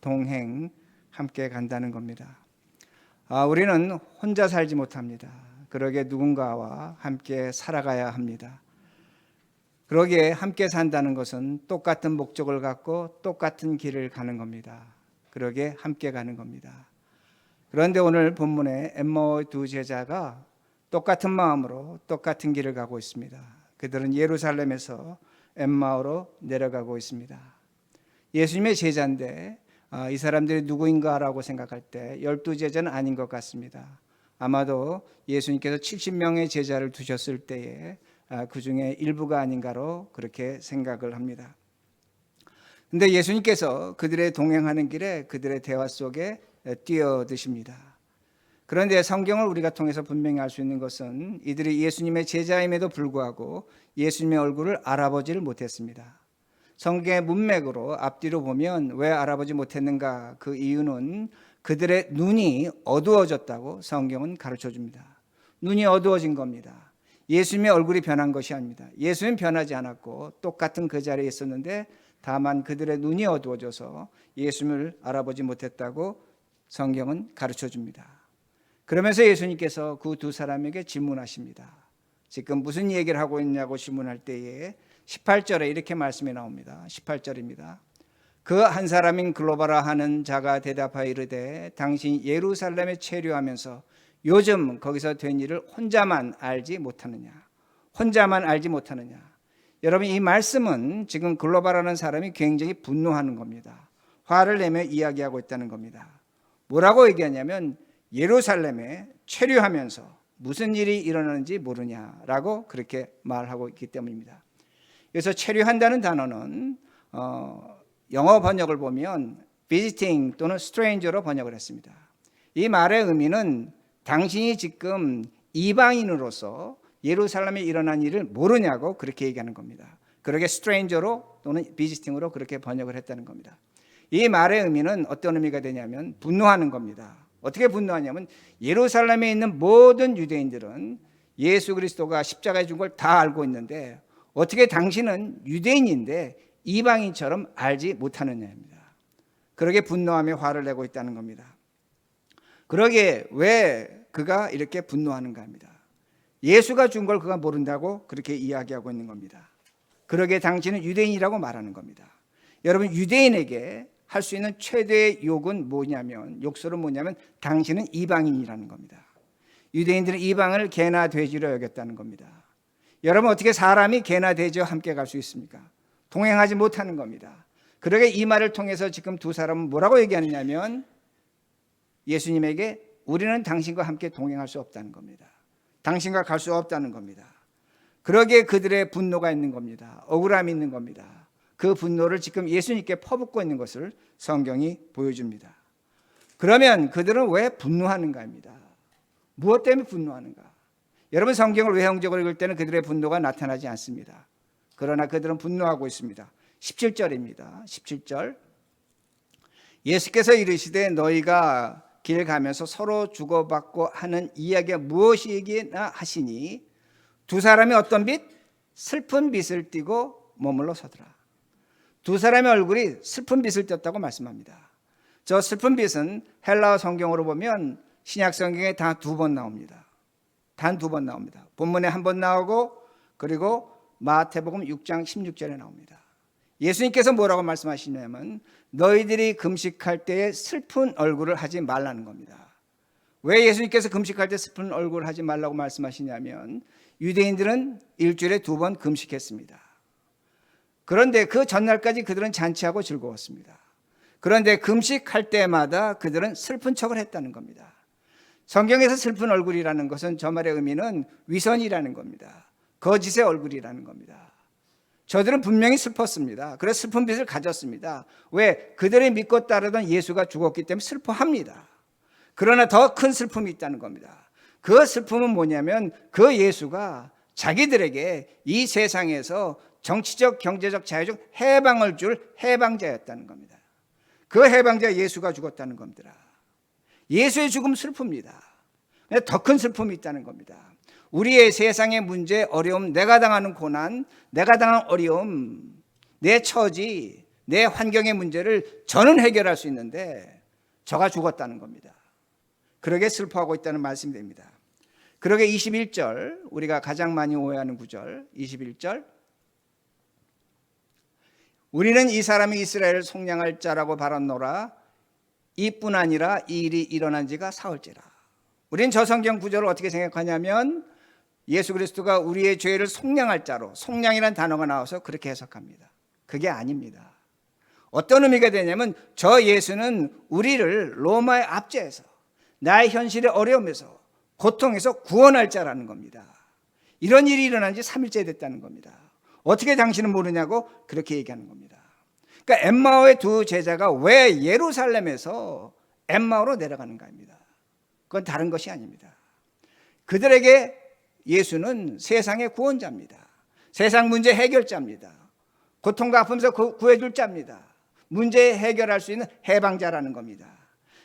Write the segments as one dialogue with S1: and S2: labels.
S1: 동행, 함께 간다는 겁니다. 우리는 혼자 살지 못합니다. 그러기에 누군가와 함께 살아가야 합니다. 그러기에 함께 산다는 것은 똑같은 목적을 갖고 똑같은 길을 가는 겁니다. 그러기에 함께 가는 겁니다. 그런데 오늘 본문에 엠마오의 두 제자가 똑같은 마음으로 똑같은 길을 가고 있습니다. 그들은 예루살렘에서 엠마오로 내려가고 있습니다. 예수님의 제자인데 이 사람들이 누구인가라고 생각할 때 12제자는 아닌 것 같습니다. 아마도 예수님께서 70명의 제자를 두셨을 때에 그 중에 일부가 아닌가로 그렇게 생각을 합니다. 그런데 예수님께서 그들의 동행하는 길에 그들의 대화 속에 뛰어드십니다. 그런데 성경을 우리가 통해서 분명히 알 수 있는 것은 이들이 예수님의 제자임에도 불구하고 예수님의 얼굴을 알아보지를 못했습니다. 성경의 문맥으로 앞뒤로 보면 왜 알아보지 못했는가? 그 이유는 그들의 눈이 어두워졌다고 성경은 가르쳐 줍니다. 눈이 어두워진 겁니다. 예수님의 얼굴이 변한 것이 아닙니다. 예수님은 변하지 않았고 똑같은 그 자리에 있었는데 다만 그들의 눈이 어두워져서 예수님을 알아보지 못했다고 성경은 가르쳐 줍니다. 그러면서 예수님께서 그 두 사람에게 질문하십니다. 지금 무슨 얘기를 하고 있냐고 질문할 때에 18절에 이렇게 말씀이 나옵니다. 18절입니다. 그 한 사람인 글로바라 하는 자가 대답하여 이르되 당신이 예루살렘에 체류하면서 요즘 거기서 된 일을 혼자만 알지 못하느냐? 혼자만 알지 못하느냐? 여러분, 이 말씀은 지금 글로바라는 사람이 굉장히 분노하는 겁니다. 화를 내며 이야기하고 있다는 겁니다. 뭐라고 얘기하냐면 예루살렘에 체류하면서 무슨 일이 일어나는지 모르냐라고 그렇게 말하고 있기 때문입니다. 그래서 체류한다는 단어는 영어 번역을 보면 visiting 또는 stranger로 번역을 했습니다. 이 말의 의미는 당신이 지금 이방인으로서 예루살렘에 일어난 일을 모르냐고 그렇게 얘기하는 겁니다. 그러게 stranger로 또는 visiting으로 그렇게 번역을 했다는 겁니다. 이 말의 의미는 어떤 의미가 되냐면 분노하는 겁니다. 어떻게 분노하냐면 예루살렘에 있는 모든 유대인들은 예수 그리스도가 십자가에 죽은 걸 다 알고 있는데 어떻게 당신은 유대인인데 이방인처럼 알지 못하느냐입니다. 그러게 분노하며 화를 내고 있다는 겁니다. 그러게 왜 그가 이렇게 분노하는가 합니다. 예수가 준 걸 그가 모른다고 그렇게 이야기하고 있는 겁니다. 그러게 당신은 유대인이라고 말하는 겁니다. 여러분, 유대인에게 할 수 있는 최대의 욕은 뭐냐면, 욕설은 뭐냐면 당신은 이방인이라는 겁니다. 유대인들은 이방을 개나 돼지로 여겼다는 겁니다. 여러분, 어떻게 사람이 개나 돼지와 함께 갈 수 있습니까? 동행하지 못하는 겁니다. 그러게 이 말을 통해서 지금 두 사람은 뭐라고 얘기하느냐면 예수님에게 우리는 당신과 함께 동행할 수 없다는 겁니다. 당신과 갈 수 없다는 겁니다. 그러기에 그들의 분노가 있는 겁니다. 억울함이 있는 겁니다. 그 분노를 지금 예수님께 퍼붓고 있는 것을 성경이 보여줍니다. 그러면 그들은 왜 분노하는가 합니다. 무엇 때문에 분노하는가? 여러분, 성경을 외형적으로 읽을 때는 그들의 분노가 나타나지 않습니다. 그러나 그들은 분노하고 있습니다. 17절입니다. 17절. 예수께서 이르시되 너희가 길 가면서 서로 주고받고 하는 이야기가 무엇이기나 하시니 두 사람이 어떤 빛? 슬픈 빛을 띠고 머물러 서더라. 두 사람의 얼굴이 슬픈 빛을 띄었다고 말씀합니다. 저 슬픈 빛은 헬라어 성경으로 보면 신약 성경에 다 두 번 나옵니다. 단 두 번 나옵니다. 본문에 한 번 나오고 그리고 마태복음 6장 16절에 나옵니다. 예수님께서 뭐라고 말씀하시냐면 너희들이 금식할 때에 슬픈 얼굴을 하지 말라는 겁니다. 왜 예수님께서 금식할 때 슬픈 얼굴을 하지 말라고 말씀하시냐면 유대인들은 일주일에 두 번 금식했습니다. 그런데 그 전날까지 그들은 잔치하고 즐거웠습니다. 그런데 금식할 때마다 그들은 슬픈 척을 했다는 겁니다. 성경에서 슬픈 얼굴이라는 것은 저 말의 의미는 위선이라는 겁니다. 거짓의 얼굴이라는 겁니다. 저들은 분명히 슬펐습니다. 그래서 슬픈 빛을 가졌습니다. 왜? 그들이 믿고 따르던 예수가 죽었기 때문에 슬퍼합니다. 그러나 더 큰 슬픔이 있다는 겁니다. 그 슬픔은 뭐냐면 그 예수가 자기들에게 이 세상에서 정치적, 경제적, 자유적 해방을 줄 해방자였다는 겁니다. 그 해방자 예수가 죽었다는 겁니다. 예수의 죽음 슬픕니다. 더 큰 슬픔이 있다는 겁니다. 우리의 세상의 문제, 어려움, 내가 당하는 고난, 내가 당한 어려움, 내 처지, 내 환경의 문제를 저는 해결할 수 있는데 저가 죽었다는 겁니다. 그러게 슬퍼하고 있다는 말씀이 됩니다. 그러게 21절, 우리가 가장 많이 오해하는 구절 21절, 우리는 이 사람이 이스라엘을 속량할 자라고 바랐노라. 이뿐 아니라 이 일이 일어난 지가 사흘째라. 우리는 저 성경 구절을 어떻게 생각하냐면 예수 그리스도가 우리의 죄를 속량할 자로, 속량이라는 단어가 나와서 그렇게 해석합니다. 그게 아닙니다. 어떤 의미가 되냐면 저 예수는 우리를 로마의 압제에서, 나의 현실의 어려움에서, 고통에서 구원할 자라는 겁니다. 이런 일이 일어난 지 3일째 됐다는 겁니다. 어떻게 당신은 모르냐고 그렇게 얘기하는 겁니다. 그러니까 엠마오의 두 제자가 왜 예루살렘에서 엠마오로 내려가는가 합니다. 그건 다른 것이 아닙니다. 그들에게 예수는 세상의 구원자입니다. 세상 문제 해결자입니다. 고통과 아픔에서 구해줄 자입니다. 문제 해결할 수 있는 해방자라는 겁니다.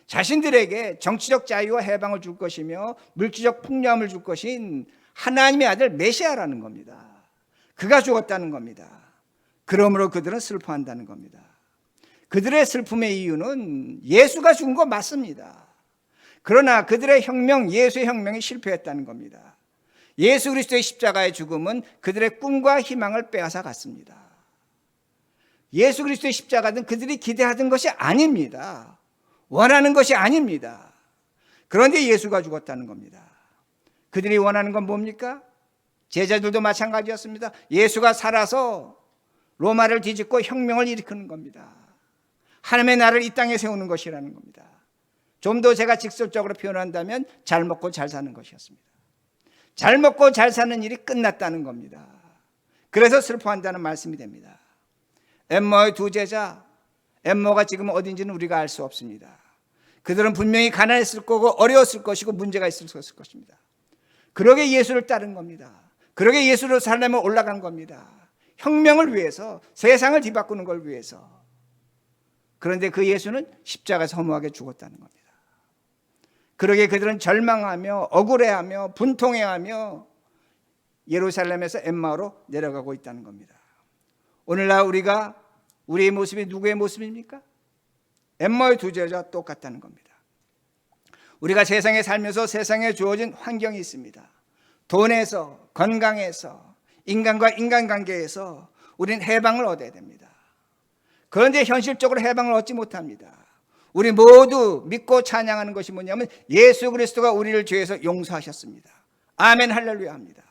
S1: 자신들에게 정치적 자유와 해방을 줄 것이며 물질적 풍요함을 줄 것인 하나님의 아들 메시아라는 겁니다. 그가 죽었다는 겁니다. 그러므로 그들은 슬퍼한다는 겁니다. 그들의 슬픔의 이유는 예수가 죽은 거 맞습니다. 그러나 그들의 혁명, 예수의 혁명이 실패했다는 겁니다. 예수 그리스도의 십자가의 죽음은 그들의 꿈과 희망을 빼앗아 갔습니다. 예수 그리스도의 십자가는 그들이 기대하던 것이 아닙니다. 원하는 것이 아닙니다. 그런데 예수가 죽었다는 겁니다. 그들이 원하는 건 뭡니까? 제자들도 마찬가지였습니다. 예수가 살아서 로마를 뒤집고 혁명을 일으키는 겁니다. 하나님의 나라를 이 땅에 세우는 것이라는 겁니다. 좀 더 제가 직설적으로 표현한다면 잘 먹고 잘 사는 것이었습니다. 잘 먹고 잘 사는 일이 끝났다는 겁니다. 그래서 슬퍼한다는 말씀이 됩니다. 엠마오의 두 제자, 엠마오가 지금 어딘지는 우리가 알 수 없습니다. 그들은 분명히 가난했을 거고 어려웠을 것이고 문제가 있을 것입니다. 그러게 예수를 따른 겁니다. 그러게 예수를 살려면 올라간 겁니다. 혁명을 위해서, 세상을 뒤바꾸는 걸 위해서. 그런데 그 예수는 십자가에서 허무하게 죽었다는 겁니다. 그러게 그들은 절망하며 억울해하며 분통해하며 예루살렘에서 엠마오로 내려가고 있다는 겁니다. 오늘날 우리의 모습이 누구의 모습입니까? 엠마오의 두 제자와 똑같다는 겁니다. 우리가 세상에 살면서 세상에 주어진 환경이 있습니다. 돈에서, 건강에서, 인간과 인간관계에서 우리는 해방을 얻어야 됩니다. 그런데 현실적으로 해방을 얻지 못합니다. 우리 모두 믿고 찬양하는 것이 뭐냐면 예수 그리스도가 우리를 죄에서 용서하셨습니다. 아멘 할렐루야 합니다.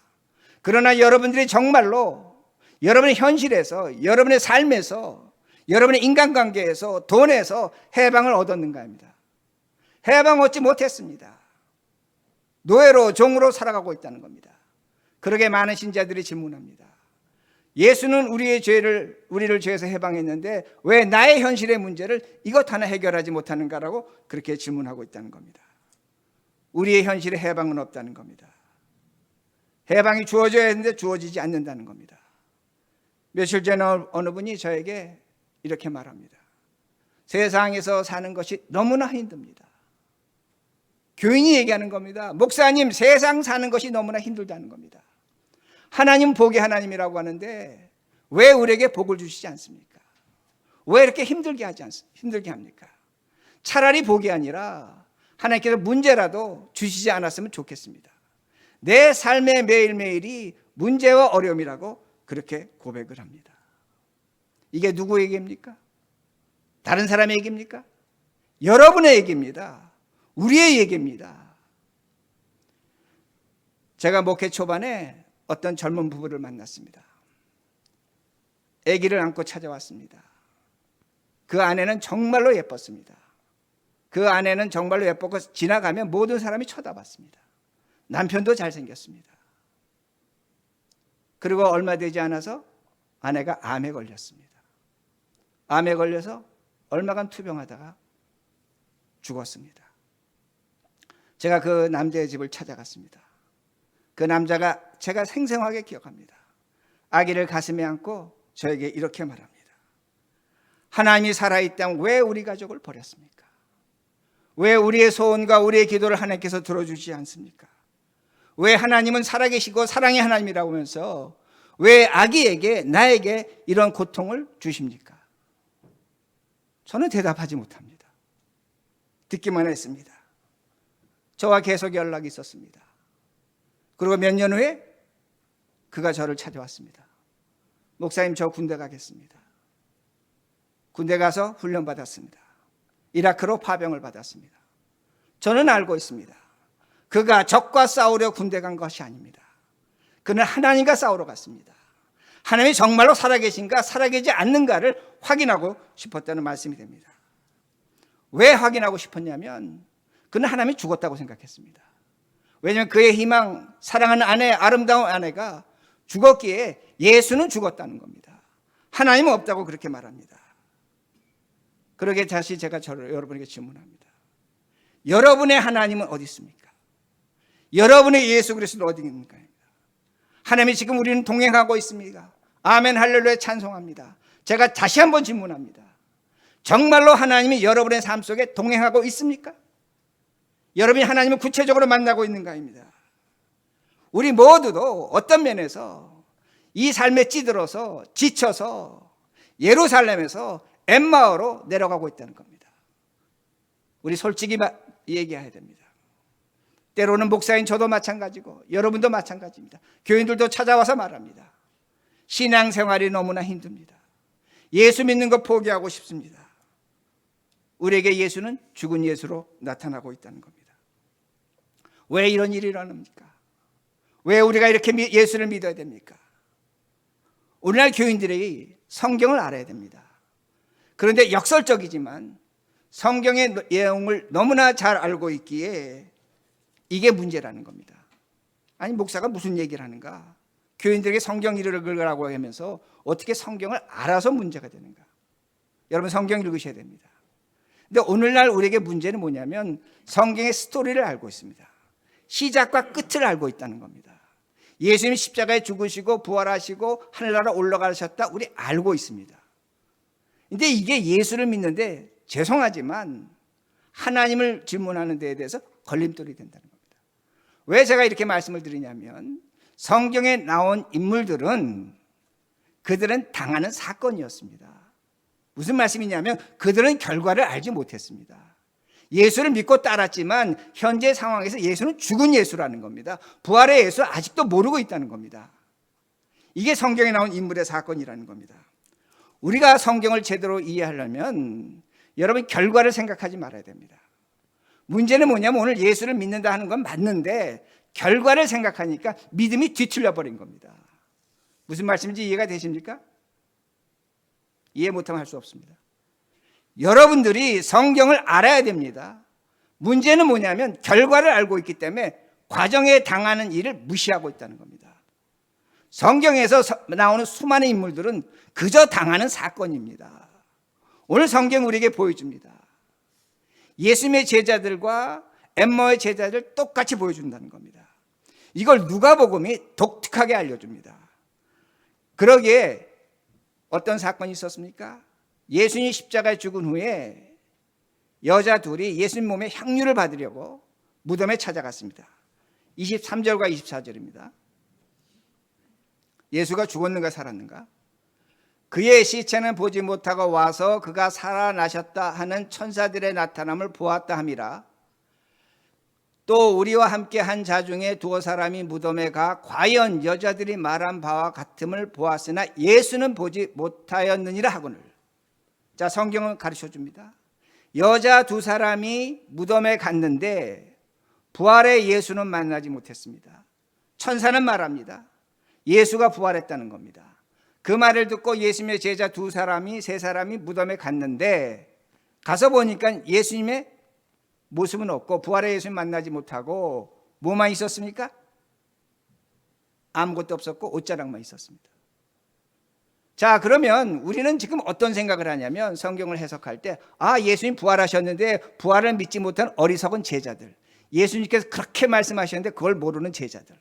S1: 그러나 여러분들이 정말로 여러분의 현실에서, 여러분의 삶에서, 여러분의 인간관계에서, 돈에서 해방을 얻었는가 합니다. 해방 얻지 못했습니다. 노예로, 종으로 살아가고 있다는 겁니다. 그러게 많은 신자들이 질문합니다. 예수는 우리의 죄를, 우리를 죄에서 해방했는데 왜 나의 현실의 문제를 이것 하나 해결하지 못하는가라고 그렇게 질문하고 있다는 겁니다. 우리의 현실에 해방은 없다는 겁니다. 해방이 주어져야 했는데 주어지지 않는다는 겁니다. 며칠 전에 어느 분이 저에게 이렇게 말합니다. 세상에서 사는 것이 너무나 힘듭니다. 교인이 얘기하는 겁니다. 목사님, 세상 사는 것이 너무나 힘들다는 겁니다. 하나님 복의 하나님이라고 하는데 왜 우리에게 복을 주시지 않습니까? 왜 이렇게 힘들게 합니까? 차라리 복이 아니라 하나님께서 문제라도 주시지 않았으면 좋겠습니다. 내 삶의 매일매일이 문제와 어려움이라고 그렇게 고백을 합니다. 이게 누구 얘기입니까? 다른 사람의 얘기입니까? 여러분의 얘기입니다. 우리의 얘기입니다. 제가 목회 초반에 어떤 젊은 부부를 만났습니다. 아기를 안고 찾아왔습니다. 그 아내는 정말로 예뻤습니다. 그 아내는 정말로 예뻤고 지나가면 모든 사람이 쳐다봤습니다. 남편도 잘생겼습니다. 그리고 얼마 되지 않아서 아내가 암에 걸렸습니다. 암에 걸려서 얼마간 투병하다가 죽었습니다. 제가 그 남자의 집을 찾아갔습니다. 그 남자가 제가 생생하게 기억합니다. 아기를 가슴에 안고 저에게 이렇게 말합니다. 하나님이 살아있다면 왜 우리 가족을 버렸습니까? 왜 우리의 소원과 우리의 기도를 하나님께서 들어주지 않습니까? 왜 하나님은 살아계시고 사랑의 하나님이라고 하면서 왜 아기에게, 나에게 이런 고통을 주십니까? 저는 대답하지 못합니다. 듣기만 했습니다. 저와 계속 연락이 있었습니다. 그리고 몇 년 후에 그가 저를 찾아왔습니다. 목사님, 저 군대 가겠습니다. 군대 가서 훈련 받았습니다. 이라크로 파병을 받았습니다. 저는 알고 있습니다. 그가 적과 싸우려 군대 간 것이 아닙니다. 그는 하나님과 싸우러 갔습니다. 하나님이 정말로 살아계신가 살아계지 않는가를 확인하고 싶었다는 말씀이 됩니다. 왜 확인하고 싶었냐면 그는 하나님이 죽었다고 생각했습니다. 왜냐하면 그의 희망, 사랑하는 아내, 아름다운 아내가 죽었기에 예수는 죽었다는 겁니다. 하나님은 없다고 그렇게 말합니다. 그러게 다시 제가 여러분에게 질문합니다. 여러분의 하나님은 어디 있습니까? 여러분의 예수 그리스도는 어디 있습니까? 하나님이 지금 우리는 동행하고 있습니까? 아멘, 할렐루야, 찬송합니다. 제가 다시 한번 질문합니다. 정말로 하나님이 여러분의 삶 속에 동행하고 있습니까? 여러분이 하나님을 구체적으로 만나고 있는가입니다. 우리 모두도 어떤 면에서 이 삶에 찌들어서 지쳐서 예루살렘에서 엠마오로 내려가고 있다는 겁니다. 우리 솔직히 얘기해야 됩니다. 때로는 목사인 저도 마찬가지고 여러분도 마찬가지입니다. 교인들도 찾아와서 말합니다. 신앙생활이 너무나 힘듭니다. 예수 믿는 것 포기하고 싶습니다. 우리에게 예수는 죽은 예수로 나타나고 있다는 겁니다. 왜 이런 일이 일어납니까? 왜 우리가 이렇게 예수를 믿어야 됩니까? 오늘날 교인들이 성경을 알아야 됩니다. 그런데 역설적이지만 성경의 내용을 너무나 잘 알고 있기에 이게 문제라는 겁니다. 아니, 목사가 무슨 얘기를 하는가? 교인들에게 성경 읽으라고 하면서 어떻게 성경을 알아서 문제가 되는가? 여러분, 성경 읽으셔야 됩니다. 근데 오늘날 우리에게 문제는 뭐냐면 성경의 스토리를 알고 있습니다. 시작과 끝을 알고 있다는 겁니다. 예수님이 십자가에 죽으시고 부활하시고 하늘나라 올라가셨다, 우리 알고 있습니다. 근데 이게 예수를 믿는데 죄송하지만 하나님을 질문하는 데에 대해서 걸림돌이 된다는 겁니다. 왜 제가 이렇게 말씀을 드리냐면 성경에 나온 인물들은 그들은 당하는 사건이었습니다. 무슨 말씀이냐면 그들은 결과를 알지 못했습니다. 예수를 믿고 따랐지만 현재 상황에서 예수는 죽은 예수라는 겁니다. 부활의 예수 아직도 모르고 있다는 겁니다. 이게 성경에 나온 인물의 사건이라는 겁니다. 우리가 성경을 제대로 이해하려면 여러분 결과를 생각하지 말아야 됩니다. 문제는 뭐냐면 오늘 예수를 믿는다 하는 건 맞는데 결과를 생각하니까 믿음이 뒤틀려 버린 겁니다. 무슨 말씀인지 이해가 되십니까? 이해 못하면 할 수 없습니다. 여러분들이 성경을 알아야 됩니다. 문제는 뭐냐면 결과를 알고 있기 때문에 과정에 당하는 일을 무시하고 있다는 겁니다. 성경에서 나오는 수많은 인물들은 그저 당하는 사건입니다. 오늘 성경 우리에게 보여줍니다. 예수님의 제자들과 엠마오의 제자들 똑같이 보여준다는 겁니다. 이걸 누가복음이 독특하게 알려줍니다. 그러기에 어떤 사건이 있었습니까? 예수님이 십자가에 죽은 후에 여자 둘이 예수님 몸에 향유를 받으려고 무덤에 찾아갔습니다. 23절과 24절입니다. 예수가 죽었는가 살았는가? 그의 시체는 보지 못하고 와서 그가 살아나셨다 하는 천사들의 나타남을 보았다 함이라. 또 우리와 함께 한 자 중에 두어 사람이 무덤에 가 과연 여자들이 말한 바와 같음을 보았으나 예수는 보지 못하였느니라 하거늘. 자, 성경은 가르쳐 줍니다. 여자 두 사람이 무덤에 갔는데 부활의 예수는 만나지 못했습니다. 천사는 말합니다. 예수가 부활했다는 겁니다. 그 말을 듣고 예수님의 제자 두 사람이 세 사람이 무덤에 갔는데 가서 보니까 예수님의 모습은 없고 부활의 예수님 만나지 못하고 뭐만 있었습니까? 아무것도 없었고 옷자락만 있었습니다. 자, 그러면 우리는 지금 어떤 생각을 하냐면 성경을 해석할 때 예수님 부활하셨는데 부활을 믿지 못한 어리석은 제자들, 예수님께서 그렇게 말씀하셨는데 그걸 모르는 제자들.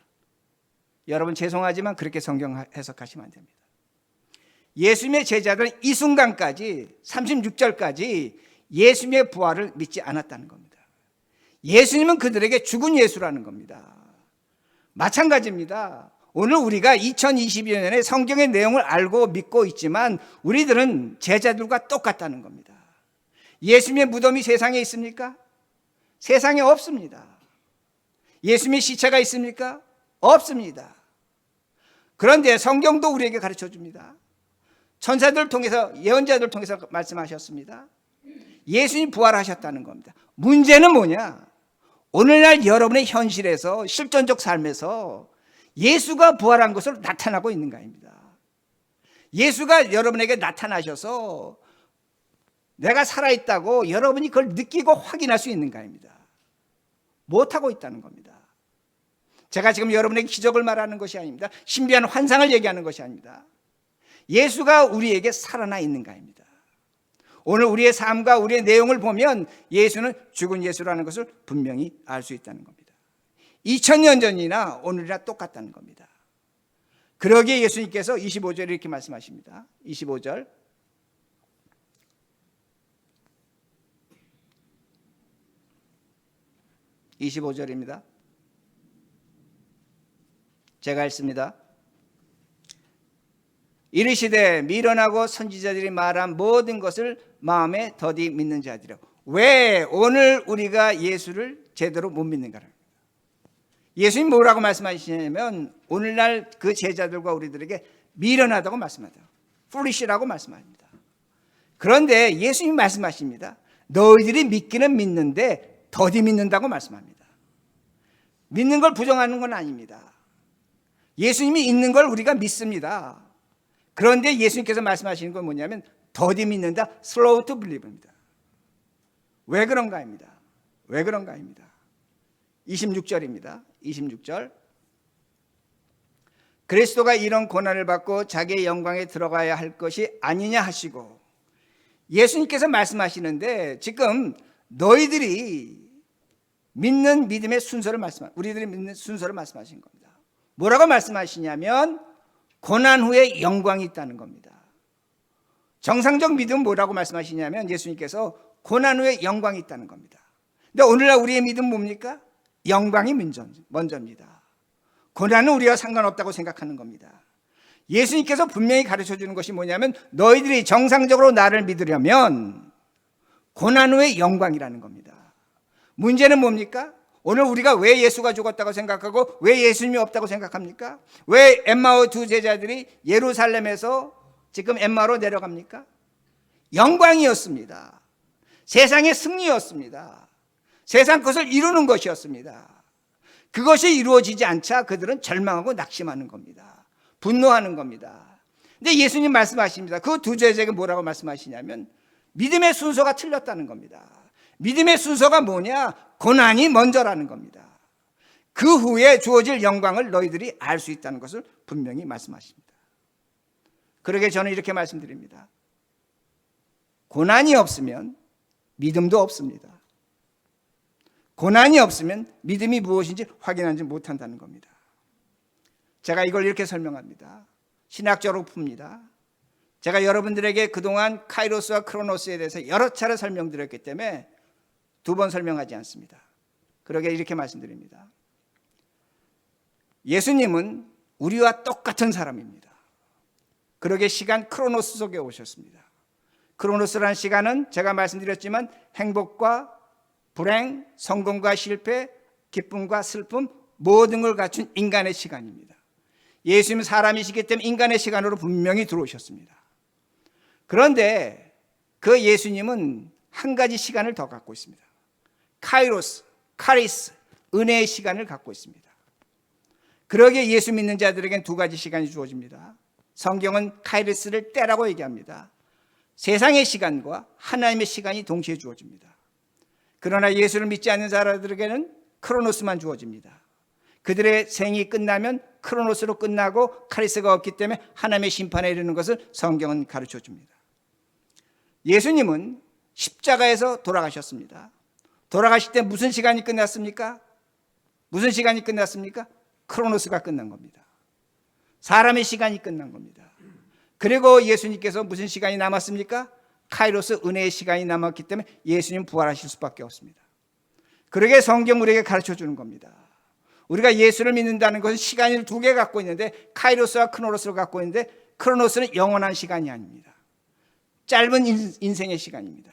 S1: 여러분 죄송하지만 그렇게 성경 해석하시면 안 됩니다. 예수님의 제자들은 이 순간까지 36절까지 예수님의 부활을 믿지 않았다는 겁니다. 예수님은 그들에게 죽은 예수라는 겁니다. 마찬가지입니다. 오늘 우리가 2022년에 성경의 내용을 알고 믿고 있지만 우리들은 제자들과 똑같다는 겁니다. 예수님의 무덤이 세상에 있습니까? 세상에 없습니다. 예수님의 시체가 있습니까? 없습니다. 그런데 성경도 우리에게 가르쳐 줍니다. 천사들 통해서, 예언자들 통해서 말씀하셨습니다. 예수님이 부활하셨다는 겁니다. 문제는 뭐냐? 오늘날 여러분의 현실에서, 실존적 삶에서 예수가 부활한 것으로 나타나고 있는 것입니다. 예수가 여러분에게 나타나셔서 내가 살아있다고 여러분이 그걸 느끼고 확인할 수 있는 것입니다. 못하고 있다는 겁니다. 제가 지금 여러분에게 기적을 말하는 것이 아닙니다. 신비한 환상을 얘기하는 것이 아닙니다. 예수가 우리에게 살아나 있는 것입니다. 오늘 우리의 삶과 우리의 내용을 보면 예수는 죽은 예수라는 것을 분명히 알 수 있다는 겁니다. 2000년 전이나 오늘이나 똑같다는 겁니다. 그러기에 예수님께서 25절에 이렇게 말씀하십니다. 25절. 제가 읽습니다. 이르시되 미련하고 선지자들이 말한 모든 것을 마음에 더디 믿는 자들이여. 왜 오늘 우리가 예수를 제대로 못 믿는가? 예수님 뭐라고 말씀하시냐면 오늘날 그 제자들과 우리들에게 미련하다고 말씀하죠. foolish라고 말씀합니다. 그런데 예수님이 말씀하십니다. 너희들이 믿기는 믿는데 더디 믿는다고 말씀합니다. 믿는 걸 부정하는 건 아닙니다. 예수님이 있는 걸 우리가 믿습니다. 그런데 예수님께서 말씀하시는 건 뭐냐면 더디 믿는다, slow to believe입니다. 왜 그런가입니다. 왜 그런가입니다. 26절입니다. 26절. 그리스도가 이런 고난을 받고 자기의 영광에 들어가야 할 것이 아니냐 하시고, 예수님께서 말씀하시는데 지금 너희들이 믿는 믿음의 순서를 우리들이 믿는 순서를 말씀하신 겁니다. 뭐라고 말씀하시냐면 고난 후에 영광이 있다는 겁니다. 정상적 믿음은 뭐라고 말씀하시냐면 예수님께서 고난 후에 영광이 있다는 겁니다. 근데 오늘날 우리의 믿음은 뭡니까? 영광이 먼저입니다. 고난은 우리와 상관없다고 생각하는 겁니다. 예수님께서 분명히 가르쳐 주는 것이 뭐냐면 너희들이 정상적으로 나를 믿으려면 고난 후에 영광이라는 겁니다. 문제는 뭡니까? 오늘 우리가 왜 예수가 죽었다고 생각하고 왜 예수님이 없다고 생각합니까? 왜 엠마오 두 제자들이 예루살렘에서 지금 엠마오로 내려갑니까? 영광이었습니다. 세상의 승리였습니다. 세상 것을 이루는 것이었습니다. 그것이 이루어지지 않자 그들은 절망하고 낙심하는 겁니다. 분노하는 겁니다. 근데 예수님 말씀하십니다. 그 두 제자에게 뭐라고 말씀하시냐면 믿음의 순서가 틀렸다는 겁니다. 믿음의 순서가 뭐냐? 고난이 먼저라는 겁니다. 그 후에 주어질 영광을 너희들이 알 수 있다는 것을 분명히 말씀하십니다. 그러게 저는 이렇게 말씀드립니다. 고난이 없으면 믿음도 없습니다. 고난이 없으면 믿음이 무엇인지 확인하지 못한다는 겁니다. 제가 이걸 이렇게 설명합니다. 신학적으로 풉니다. 제가 여러분들에게 그동안 카이로스와 크로노스에 대해서 여러 차례 설명드렸기 때문에 두 번 설명하지 않습니다. 그러게 이렇게 말씀드립니다. 예수님은 우리와 똑같은 사람입니다. 그러게 시간 크로노스 속에 오셨습니다. 크로노스라는 시간은 제가 말씀드렸지만 행복과 불행, 성공과 실패, 기쁨과 슬픔 모든 걸 갖춘 인간의 시간입니다. 예수님은 사람이시기 때문에 인간의 시간으로 분명히 들어오셨습니다. 그런데 그 예수님은 한 가지 시간을 더 갖고 있습니다. 카이로스, 카리스, 은혜의 시간을 갖고 있습니다. 그러기에 예수 믿는 자들에게는 두 가지 시간이 주어집니다. 성경은 카이로스를 때라고 얘기합니다. 세상의 시간과 하나님의 시간이 동시에 주어집니다. 그러나 예수를 믿지 않는 사람들에게는 크로노스만 주어집니다. 그들의 생이 끝나면 크로노스로 끝나고 카리스가 없기 때문에 하나님의 심판에 이르는 것을 성경은 가르쳐 줍니다. 예수님은 십자가에서 돌아가셨습니다. 돌아가실 때 무슨 시간이 끝났습니까? 무슨 시간이 끝났습니까? 크로노스가 끝난 겁니다. 사람의 시간이 끝난 겁니다. 그리고 예수님께서 무슨 시간이 남았습니까? 카이로스 은혜의 시간이 남았기 때문에 예수님 부활하실 수밖에 없습니다. 그러게 성경 우리에게 가르쳐 주는 겁니다. 우리가 예수를 믿는다는 것은 시간을 두 개 갖고 있는데 카이로스와 크로노스를 갖고 있는데 크로노스는 영원한 시간이 아닙니다. 짧은 인생의 시간입니다.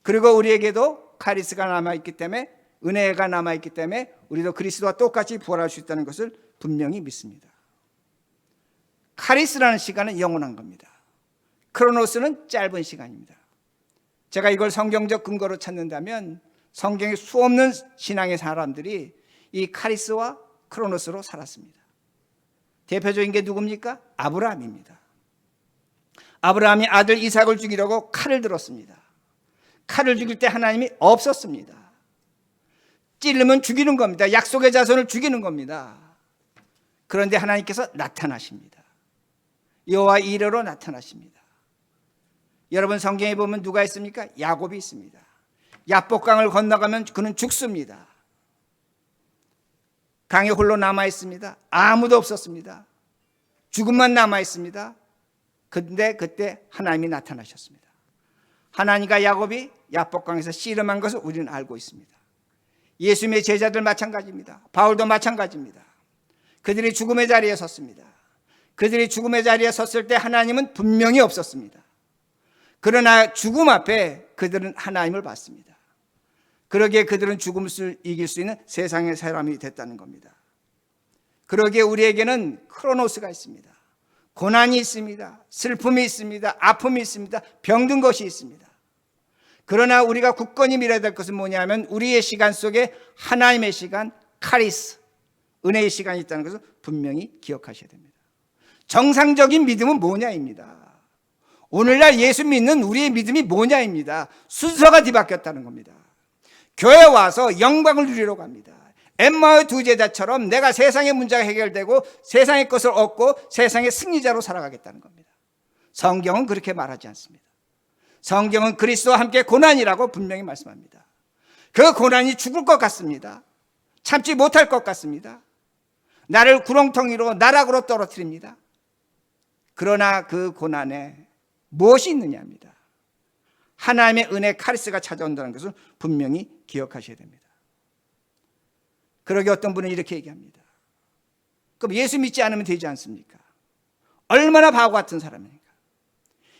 S1: 그리고 우리에게도 카리스가 남아있기 때문에, 은혜가 남아있기 때문에 우리도 그리스도와 똑같이 부활할 수 있다는 것을 분명히 믿습니다. 카리스라는 시간은 영원한 겁니다. 크로노스는 짧은 시간입니다. 제가 이걸 성경적 근거로 찾는다면 성경에 수없는 신앙의 사람들이 이 카리스와 크로노스로 살았습니다. 대표적인 게 누굽니까? 아브라함입니다. 아브라함이 아들 이삭을 죽이려고 칼을 들었습니다. 칼을 죽일 때 하나님이 없었습니다. 찌르면 죽이는 겁니다. 약속의 자손을 죽이는 겁니다. 그런데 하나님께서 나타나십니다. 여호와 이레로 나타나십니다. 여러분, 성경에 보면 누가 있습니까? 야곱이 있습니다. 야복강을 건너가면 그는 죽습니다. 강에 홀로 남아 있습니다. 아무도 없었습니다. 죽음만 남아 있습니다. 근데 그때 하나님이 나타나셨습니다. 하나님과 야곱이 야복강에서 씨름한 것을 우리는 알고 있습니다. 예수님의 제자들 마찬가지입니다. 바울도 마찬가지입니다. 그들이 죽음의 자리에 섰습니다. 그들이 죽음의 자리에 섰을 때 하나님은 분명히 없었습니다. 그러나 죽음 앞에 그들은 하나님을 봤습니다. 그러기에 그들은 죽음을 이길 수 있는 세상의 사람이 됐다는 겁니다. 그러기에 우리에게는 크로노스가 있습니다. 고난이 있습니다. 슬픔이 있습니다. 아픔이 있습니다. 병든 것이 있습니다. 그러나 우리가 굳건히 밀어야 될 것은 뭐냐면 우리의 시간 속에 하나님의 시간, 카리스, 은혜의 시간이 있다는 것을 분명히 기억하셔야 됩니다. 정상적인 믿음은 뭐냐입니다. 오늘날 예수 믿는 우리의 믿음이 뭐냐입니다. 순서가 뒤바뀌었다는 겁니다. 교회 와서 영광을 누리러 갑니다. 엠마오의 두 제자처럼 내가 세상의 문제가 해결되고 세상의 것을 얻고 세상의 승리자로 살아가겠다는 겁니다. 성경은 그렇게 말하지 않습니다. 성경은 그리스도와 함께 고난이라고 분명히 말씀합니다. 그 고난이 죽을 것 같습니다. 참지 못할 것 같습니다. 나를 구렁텅이로 나락으로 떨어뜨립니다. 그러나 그 고난에 무엇이 있느냐입니다. 하나님의 은혜 카리스가 찾아온다는 것을 분명히 기억하셔야 됩니다. 그러게 어떤 분은 이렇게 얘기합니다. 그럼 예수 믿지 않으면 되지 않습니까? 얼마나 바보 같은 사람입니까?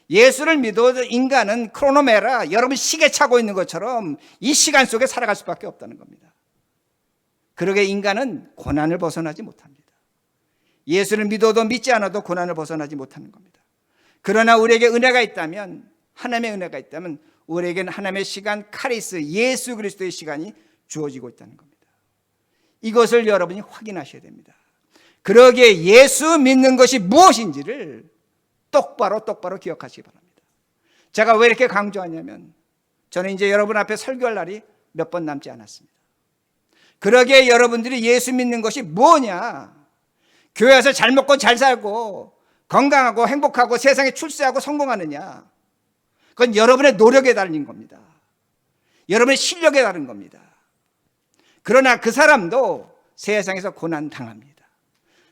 S1: 예수를 믿어도 인간은 크로노메라, 여러분 시계 차고 있는 것처럼 이 시간 속에 살아갈 수밖에 없다는 겁니다. 그러게 인간은 고난을 벗어나지 못합니다. 예수를 믿어도 믿지 않아도 고난을 벗어나지 못하는 겁니다. 그러나 우리에게 은혜가 있다면, 하나님의 은혜가 있다면 우리에게는 하나님의 시간, 카리스, 예수 그리스도의 시간이 주어지고 있다는 겁니다. 이것을 여러분이 확인하셔야 됩니다. 그러기에 예수 믿는 것이 무엇인지를 똑바로 기억하시기 바랍니다. 제가 왜 이렇게 강조하냐면 저는 이제 여러분 앞에 설교할 날이 몇 번 남지 않았습니다. 그러기에 여러분들이 예수 믿는 것이 뭐냐, 교회에서 잘 먹고 잘 살고 건강하고 행복하고 세상에 출세하고 성공하느냐, 그건 여러분의 노력에 달린 겁니다. 여러분의 실력에 다른 겁니다. 그러나 그 사람도 세상에서 고난 당합니다.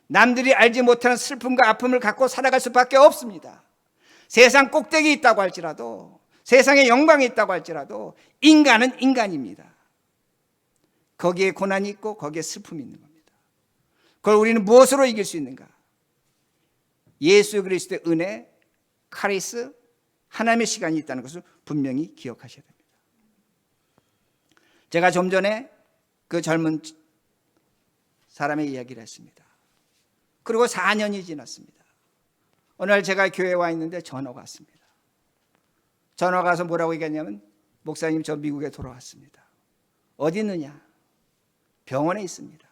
S1: 남들이 알지 못하는 슬픔과 아픔을 갖고 살아갈 수밖에 없습니다. 세상 꼭대기에 있다고 할지라도, 세상에 영광이 있다고 할지라도 인간은 인간입니다. 거기에 고난이 있고 거기에 슬픔이 있는 겁니다. 그걸 우리는 무엇으로 이길 수 있는가? 예수 그리스도의 은혜, 카리스, 하나님의 시간이 있다는 것을 분명히 기억하셔야 됩니다. 제가 좀 전에 그 젊은 사람의 이야기를 했습니다. 그리고 4년이 지났습니다. 어느 날 제가 교회에 와 있는데 전화가 왔습니다. 전화가 와서 뭐라고 얘기했냐면, 목사님 저 미국에 돌아왔습니다. 어디 있느냐? 병원에 있습니다.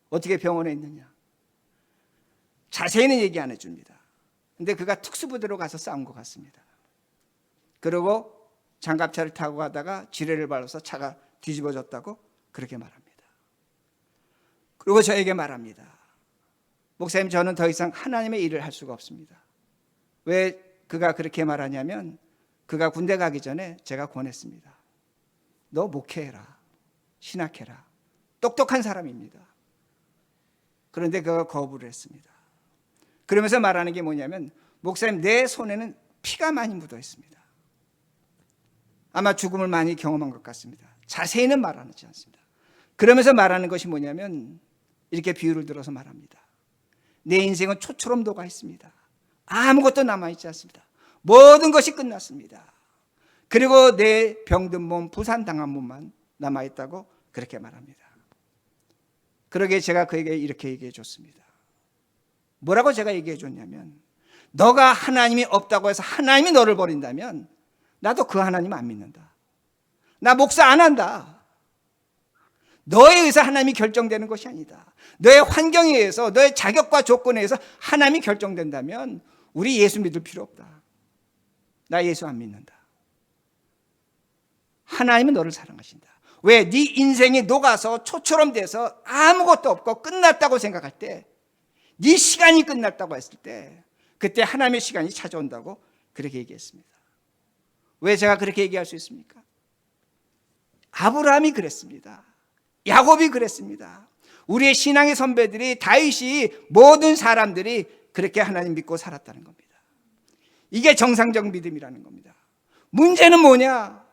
S1: 어떻게 병원에 있느냐? 자세히는 얘기 안 해줍니다. 근데 그가 특수부대로 가서 싸운 것 같습니다. 그리고 장갑차를 타고 가다가 지뢰를 밟아서 차가 뒤집어졌다고 그렇게 말합니다. 그리고 저에게 말합니다. 목사님, 저는 더 이상 하나님의 일을 할 수가 없습니다. 왜 그가 그렇게 말하냐면, 그가 군대 가기 전에 제가 권했습니다. 너 목회해라, 신학해라. 똑똑한 사람입니다. 그런데 그가 거부를 했습니다. 그러면서 말하는 게 뭐냐면, 목사님, 내 손에는 피가 많이 묻어 있습니다. 아마 죽음을 많이 경험한 것 같습니다. 자세히는 말하지 않습니다. 그러면서 말하는 것이 뭐냐면, 이렇게 비유를 들어서 말합니다. 내 인생은 초처럼 녹아 있습니다. 아무것도 남아있지 않습니다. 모든 것이 끝났습니다. 그리고 내 병든 몸, 부산당한 몸만 남아있다고 그렇게 말합니다. 그러게 제가 그에게 이렇게 얘기해 줬습니다. 뭐라고 제가 얘기해 줬냐면, 너가 하나님이 없다고 해서 하나님이 너를 버린다면 나도 그 하나님 안 믿는다. 나 목사 안 한다. 너에 의해서 하나님이 결정되는 것이 아니다. 너의 환경에 의해서, 너의 자격과 조건에 의해서 하나님이 결정된다면 우리 예수 믿을 필요 없다. 나 예수 안 믿는다. 하나님은 너를 사랑하신다. 왜? 네 인생이 녹아서 초처럼 돼서 아무것도 없고 끝났다고 생각할 때, 네 시간이 끝났다고 했을 때, 그때 하나님의 시간이 찾아온다고 그렇게 얘기했습니다. 왜 제가 그렇게 얘기할 수 있습니까? 아브라함이 그랬습니다. 야곱이 그랬습니다. 우리의 신앙의 선배들이, 다윗이, 모든 사람들이 그렇게 하나님 믿고 살았다는 겁니다. 이게 정상적 믿음이라는 겁니다. 문제는 뭐냐?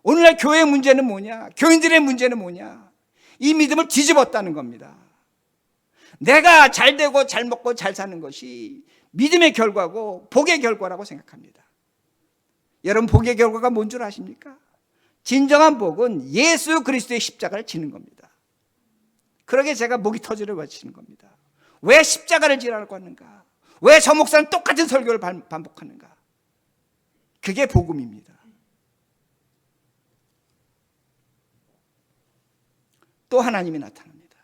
S1: 오늘날 교회의 문제는 뭐냐? 교인들의 문제는 뭐냐? 이 믿음을 뒤집었다는 겁니다. 내가 잘 되고 잘 먹고 잘 사는 것이 믿음의 결과고 복의 결과라고 생각합니다. 여러분, 복의 결과가 뭔 줄 아십니까? 진정한 복은 예수 그리스도의 십자가를 지는 겁니다. 그러게 제가 목이 터지려 외치는 겁니다. 왜 십자가를 지라고 하는가? 왜 저 목사는 똑같은 설교를 반복하는가? 그게 복음입니다. 또 하나님이 나타납니다.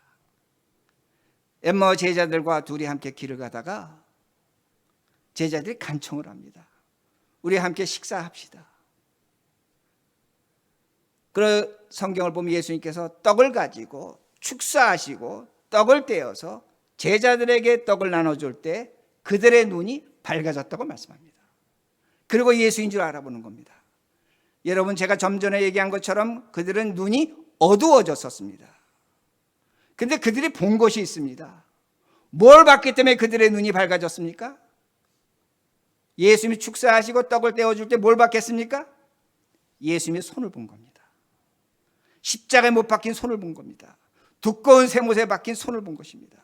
S1: 엠마오 제자들과 둘이 함께 길을 가다가 제자들이 간청을 합니다. 우리 함께 식사합시다. 그 성경을 보면 예수님께서 떡을 가지고 축사하시고 떡을 떼어서 제자들에게 떡을 나눠줄 때 그들의 눈이 밝아졌다고 말씀합니다. 그리고 예수인 줄 알아보는 겁니다. 여러분, 제가 좀 전에 얘기한 것처럼 그들은 눈이 어두워졌었습니다. 근데 그들이 본 것이 있습니다. 뭘 봤기 때문에 그들의 눈이 밝아졌습니까? 예수님이 축사하시고 떡을 떼어줄 때 뭘 봤겠습니까? 예수님의 손을 본 겁니다. 십자가에 못 박힌 손을 본 겁니다. 두꺼운 쇠못에 박힌 손을 본 것입니다.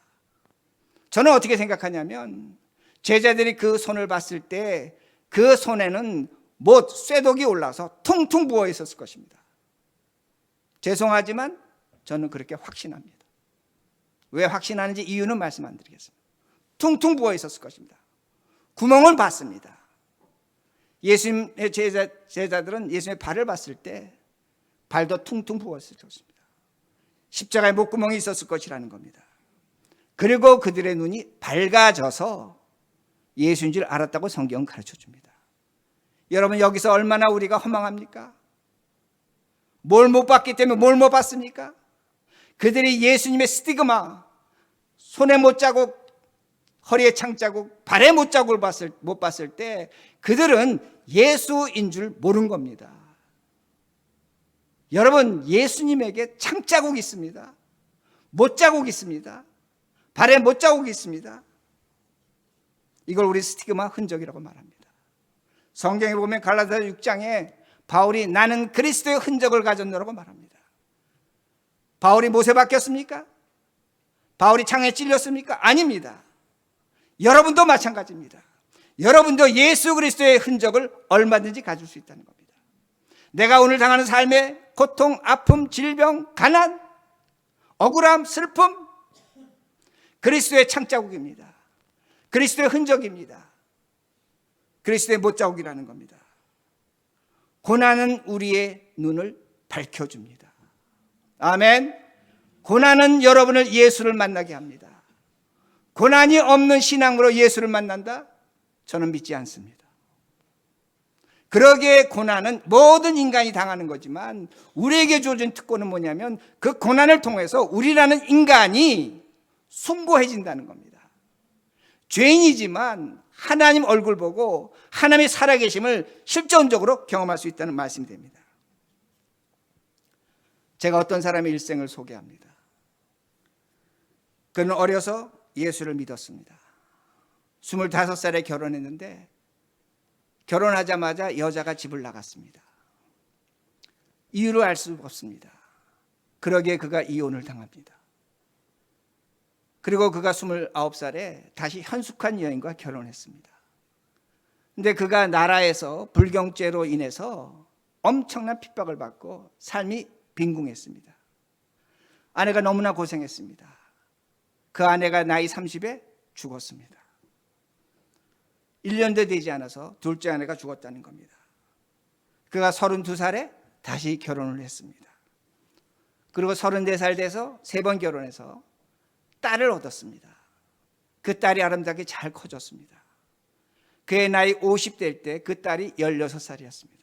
S1: 저는 어떻게 생각하냐면, 제자들이 그 손을 봤을 때 그 손에는 못, 쇠독이 올라서 퉁퉁 부어 있었을 것입니다. 죄송하지만 저는 그렇게 확신합니다. 왜 확신하는지 이유는 말씀 안 드리겠습니다. 퉁퉁 부어 있었을 것입니다. 구멍을 봤습니다. 예수님의 제자들은 예수님의 발을 봤을 때 발도 퉁퉁 부었을 것입니다. 십자가에 목구멍이 있었을 것이라는 겁니다. 그리고 그들의 눈이 밝아져서 예수인 줄 알았다고 성경은 가르쳐 줍니다. 여러분, 여기서 얼마나 우리가 허망합니까? 뭘 못 봤기 때문에 뭘 못 봤습니까? 그들이 예수님의 스티그마, 손에 못자국, 허리에 창자국, 발에 못자국을 못 봤을 때 그들은 예수인 줄 모른 겁니다. 여러분, 예수님에게 창자국이 있습니다. 못자국이 있습니다. 발에 못자국이 있습니다. 이걸 우리 스티그마, 흔적이라고 말합니다. 성경에 보면 갈라디아서 6장에 바울이 나는 그리스도의 흔적을 가졌노라고 말합니다. 바울이 못에 박혔습니까? 바울이 창에 찔렸습니까? 아닙니다. 여러분도 마찬가지입니다. 여러분도 예수 그리스도의 흔적을 얼마든지 가질 수 있다는 겁니다. 내가 오늘 당하는 삶의 고통, 아픔, 질병, 가난, 억울함, 슬픔, 그리스도의 창자국입니다. 그리스도의 흔적입니다. 그리스도의 못자국이라는 겁니다. 고난은 우리의 눈을 밝혀줍니다. 아멘. 고난은 여러분을 예수를 만나게 합니다. 고난이 없는 신앙으로 예수를 만난다? 저는 믿지 않습니다. 그러기에 고난은 모든 인간이 당하는 거지만 우리에게 주어진 특권은 뭐냐면 그 고난을 통해서 우리라는 인간이 숭고해진다는 겁니다. 죄인이지만 하나님 얼굴 보고 하나님의 살아계심을 실존적으로 경험할 수 있다는 말씀이 됩니다. 제가 어떤 사람의 일생을 소개합니다. 그는 어려서 예수를 믿었습니다. 25살에 결혼했는데 결혼하자마자 여자가 집을 나갔습니다. 이유를 알 수 없습니다. 그러기에 그가 이혼을 당합니다. 그리고 그가 29살에 다시 현숙한 여인과 결혼했습니다. 근데 그가 나라에서 불경죄로 인해서 엄청난 핍박을 받고 삶이 빈궁했습니다. 아내가 너무나 고생했습니다. 그 아내가 나이 30에 죽었습니다. 1년도 되지 않아서 둘째 아내가 죽었다는 겁니다. 그가 32살에 다시 결혼을 했습니다. 그리고 34살 돼서 3번 결혼해서 딸을 얻었습니다. 그 딸이 아름답게 잘 커졌습니다. 그의 나이 50대일 때 그 딸이 16살이었습니다.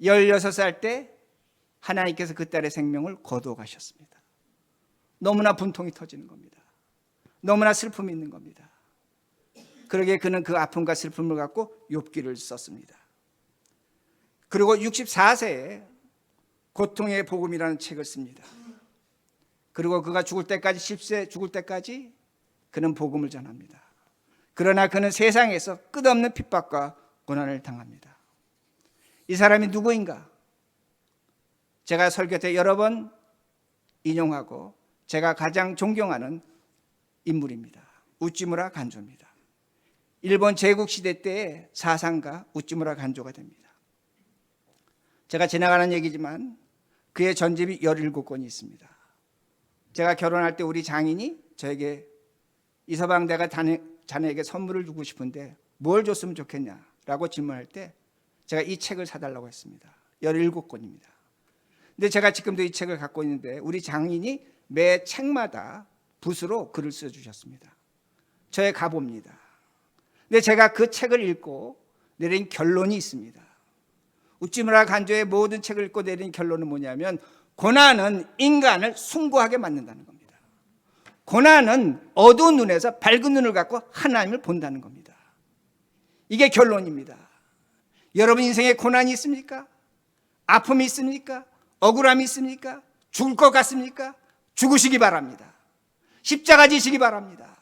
S1: 16살 때 하나님께서 그 딸의 생명을 거두어 가셨습니다. 너무나 분통이 터지는 겁니다. 너무나 슬픔이 있는 겁니다. 그러기에 그는 그 아픔과 슬픔을 갖고 욥기를 썼습니다. 그리고 64세에 고통의 복음이라는 책을 씁니다. 그리고 그가 죽을 때까지 10세 죽을 때까지 그는 복음을 전합니다. 그러나 그는 세상에서 끝없는 핍박과 고난을 당합니다. 이 사람이 누구인가? 제가 설교 때 여러 번 인용하고 제가 가장 존경하는 인물입니다. 우찌무라 간조입니다. 일본 제국시대 때의 사상가 우찌무라 간조가 됩니다. 제가 지나가는 얘기지만 그의 전집이 17권이 있습니다. 제가 결혼할 때 우리 장인이 저에게 이서방 내가 자네에게 선물을 주고 싶은데 뭘 줬으면 좋겠냐라고 질문할 때 제가 이 책을 사달라고 했습니다. 17권입니다. 근데 제가 지금도 이 책을 갖고 있는데 우리 장인이 매 책마다 붓으로 글을 써주셨습니다. 저의 가보입니다. 근데 제가 그 책을 읽고 내린 결론이 있습니다. 우찌무라 간조의 모든 책을 읽고 내린 결론은 뭐냐면 고난은 인간을 숭고하게 만든다는 겁니다. 고난은 어두운 눈에서 밝은 눈을 갖고 하나님을 본다는 겁니다. 이게 결론입니다. 여러분 인생에 고난이 있습니까? 아픔이 있습니까? 억울함이 있습니까? 죽을 것 같습니까? 죽으시기 바랍니다. 십자가 지시기 바랍니다.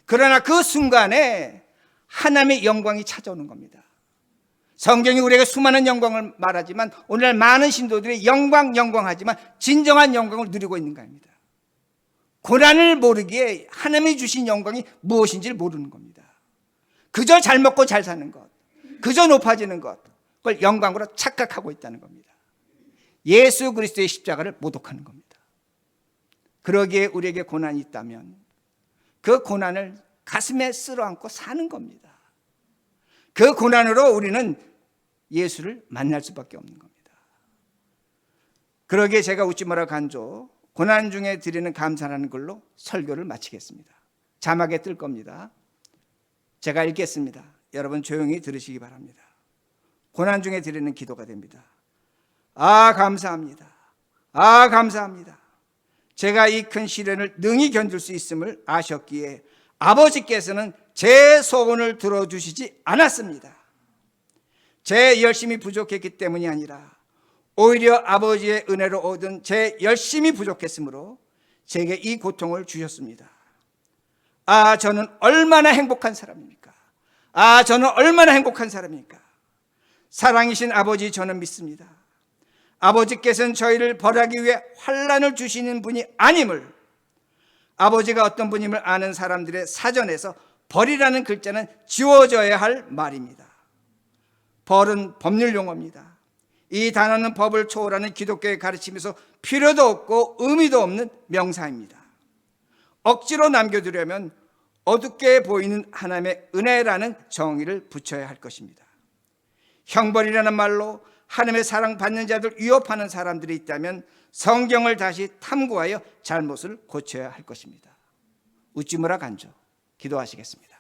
S1: 그러나 그 순간에 하나님의 영광이 찾아오는 겁니다. 성경이 우리에게 수많은 영광을 말하지만 오늘날 많은 신도들이 영광하지만 진정한 영광을 누리고 있는가 합니다. 고난을 모르기에 하나님이 주신 영광이 무엇인지를 모르는 겁니다. 그저 잘 먹고 잘 사는 것, 그저 높아지는 것, 그걸 영광으로 착각하고 있다는 겁니다. 예수 그리스도의 십자가를 모독하는 겁니다. 그러기에 우리에게 고난이 있다면 그 고난을 가슴에 쓸어안고 사는 겁니다. 그 고난으로 우리는 예수를 만날 수밖에 없는 겁니다. 그러기에 제가 우찌무라 간조 고난 중에 드리는 감사라는 걸로 설교를 마치겠습니다. 자막에 뜰 겁니다. 제가 읽겠습니다. 여러분 조용히 들으시기 바랍니다. 고난 중에 드리는 기도가 됩니다. 감사합니다. 감사합니다. 제가 이 큰 시련을 능히 견딜 수 있음을 아셨기에 아버지께서는 제 소원을 들어주시지 않았습니다. 제 열심이 부족했기 때문이 아니라 오히려 아버지의 은혜로 얻은 제 열심이 부족했으므로 제게 이 고통을 주셨습니다. 저는 얼마나 행복한 사람입니까? 저는 얼마나 행복한 사람입니까? 사랑이신 아버지, 저는 믿습니다. 아버지께서는 저희를 벌하기 위해 환난을 주시는 분이 아님을, 아버지가 어떤 분임을 아는 사람들의 사전에서 벌이라는 글자는 지워져야 할 말입니다. 벌은 법률 용어입니다. 이 단어는 법을 초월하는 기독교의 가르침에서 필요도 없고 의미도 없는 명사입니다. 억지로 남겨두려면 어둡게 보이는 하나님의 은혜라는 정의를 붙여야 할 것입니다. 형벌이라는 말로 하나님의 사랑받는 자들 위협하는 사람들이 있다면 성경을 다시 탐구하여 잘못을 고쳐야 할 것입니다. 우찌무라 간조, 기도하시겠습니다.